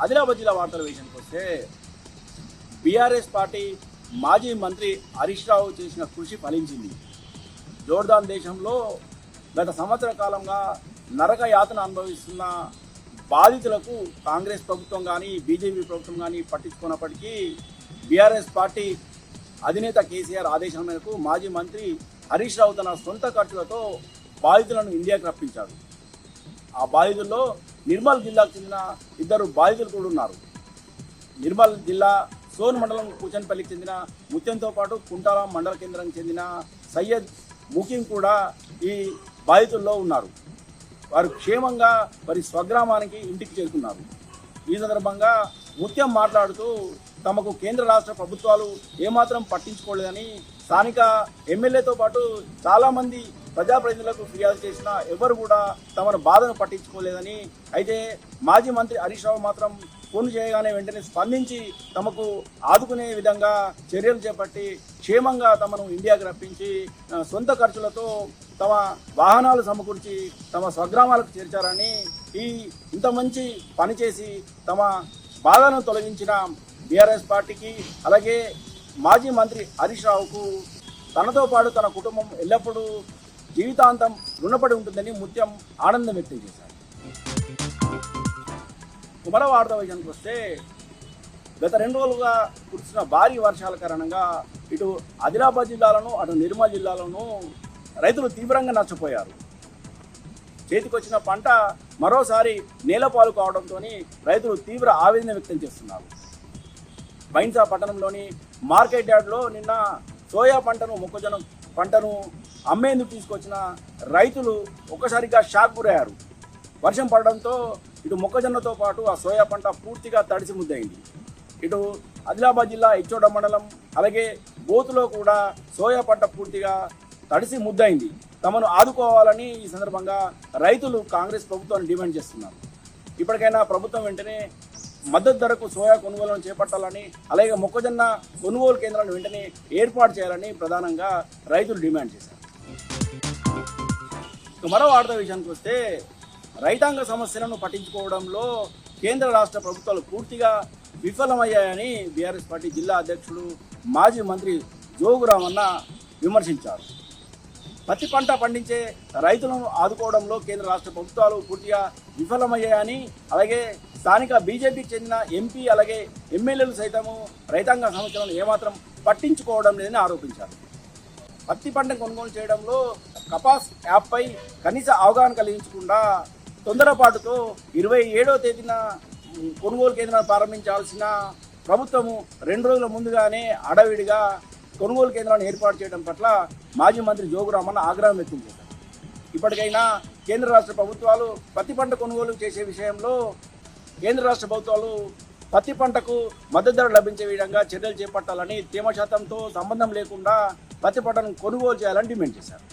ఆదిలాబాద్ జిల్లా వార్తల విషయానికి వస్తే బీఆర్ఎస్ పార్టీ మాజీ మంత్రి హరీష్ రావు చేసిన కృషి ఫలించింది. జోర్దాన్ దేశంలో గత సంవత్సర కాలంగా నరక యాతన అనుభవిస్తున్న బాధితులకు కాంగ్రెస్ ప్రభుత్వం కానీ బీజేపీ ప్రభుత్వం కానీ పట్టించుకున్నప్పటికీ బీఆర్ఎస్ పార్టీ అధినేత కేసీఆర్ ఆదేశం మేరకు మాజీ మంత్రి హరీష్ రావు తన సొంత ఖర్చులతో బాధితులను ఇండియాకు రప్పించారు. ఆ బాధితుల్లో నిర్మల్ జిల్లాకు చెందిన 2 బాధితులు కూడా ఉన్నారు. నిర్మల్ జిల్లా సోన్ మండలం కూచన్పల్లికి చెందిన ముత్యంతో పాటు కుంటాల మండల కేంద్రానికి చెందిన సయ్యద్ ముఖీం కూడా ఈ బాధితుల్లో ఉన్నారు. వారు క్షేమంగా వారి స్వగ్రామానికి ఇంటికి చేరుకున్నారు. ఈ సందర్భంగా ముత్యం మాట్లాడుతూ తమకు కేంద్ర రాష్ట్ర ప్రభుత్వాలు ఏమాత్రం పట్టించుకోలేదని, స్థానిక ఎమ్మెల్యేతో పాటు చాలామంది ప్రజాప్రతినిధులకు ఫిర్యాదు చేసినా ఎవరు కూడా తమ బాధను పట్టించుకోలేదని, అయితే మాజీ మంత్రి హరీష్ రావు మాత్రం ఫోన్ చేయగానే వెంటనే స్పందించి తమకు ఆదుకునే విధంగా చర్యలు చేపట్టి క్షేమంగా తమను ఇండియాకి రప్పించి సొంత ఖర్చులతో తమ వాహనాలు సమకూర్చి తమ స్వగ్రామాలకు చేర్చారని, ఇంత మంచి పనిచేసి తమ బాధను తొలగించిన బీఆర్ఎస్ పార్టీకి అలాగే మాజీ మంత్రి హరీష్ రావుకు తనతో పాటు తన కుటుంబం ఎల్లప్పుడూ జీవితాంతం రుణపడి ఉంటుందని ముత్యం ఆనందం వ్యక్తం చేశారు. మరో వార్త విషయానికి వస్తే గత 2 రోజులుగా కురిసిన భారీ వర్షాల కారణంగా ఇటు ఆదిలాబాద్ జిల్లాలోను అటు నిర్మల్ జిల్లాలోనూ రైతులు తీవ్రంగా నష్టపోయారు. చేతికొచ్చిన పంట మరోసారి నేలపాలు కావడంతో రైతులు తీవ్ర ఆవేదన వ్యక్తం చేస్తున్నారు. బైన్సా పట్టణంలోని మార్కెట్ యార్డ్లో నిన్న సోయా పంటను మొక్కజొన్న పంటను అమ్మేందుకు తీసుకొచ్చిన రైతులు ఒక్కసారిగా షాక్ గురయ్యారు. వర్షం పడడంతో ఇటు మొక్కజొన్నతో పాటు ఆ సోయా పంట పూర్తిగా తడిసి ముద్దయింది. ఇటు ఆదిలాబాద్ జిల్లా ఇచ్చోడ మండలం అలాగే బోతులో కూడా సోయా పంట పూర్తిగా తడిసి ముద్దయింది. తమను ఆదుకోవాలని ఈ సందర్భంగా రైతులు కాంగ్రెస్ ప్రభుత్వాన్ని డిమాండ్ చేస్తున్నారు. ఇప్పటికైనా ప్రభుత్వం వెంటనే మద్దతు ధరకు సోయా కొనుగోలును చేపట్టాలని అలాగే మొక్కజొన్న కొనుగోలు కేంద్రాలను వెంటనే ఏర్పాటు చేయాలని ప్రధానంగా రైతులు డిమాండ్ చేశారు. మరో వార్త విషయానికి వస్తే రైతాంగ సమస్యలను పట్టించుకోవడంలో కేంద్ర రాష్ట్ర ప్రభుత్వాలు పూర్తిగా విఫలమయ్యాయని బీఆర్ఎస్ పార్టీ జిల్లా అధ్యక్షుడు మాజీ మంత్రి జోగు రామన్న విమర్శించారు. పత్తి పంట పండించే రైతులను ఆదుకోవడంలో కేంద్ర రాష్ట్ర ప్రభుత్వాలు పూర్తిగా విఫలమయ్యాయని అలాగే స్థానిక బీజేపీకి చెందిన ఎంపీ అలాగే ఎమ్మెల్యేలు సైతము రైతాంగ సమస్యలను ఏమాత్రం పట్టించుకోవడం లేదని ఆరోపించారు. పత్తి పంట కొనుగోలు చేయడంలో కపాస్ యాప్పై కనీస అవగాహన కలిగించకుండా తొందరపాటుతో 27వ తేదీన కొనుగోలు కేంద్రాన్ని ప్రారంభించాల్సిన ప్రభుత్వము 2 రోజుల ముందుగానే అడవిడిగా కొనుగోలు కేంద్రాలను ఏర్పాటు చేయడం పట్ల మాజీ మంత్రి జోగు రామన్న ఆగ్రహం వ్యక్తం చేశారు. ఇప్పటికైనా కేంద్ర రాష్ట్ర ప్రభుత్వాలు పత్తి పంట కొనుగోలు చేసే విషయంలో కేంద్ర రాష్ట్ర ప్రభుత్వాలు పత్తి పంటకు మద్దతు ధర లభించే విధంగా చర్యలు చేపట్టాలని, తేమ శాతంతో సంబంధం లేకుండా పత్తి పంటను కొనుగోలు చేయాలని డిమాండ్ చేశారు.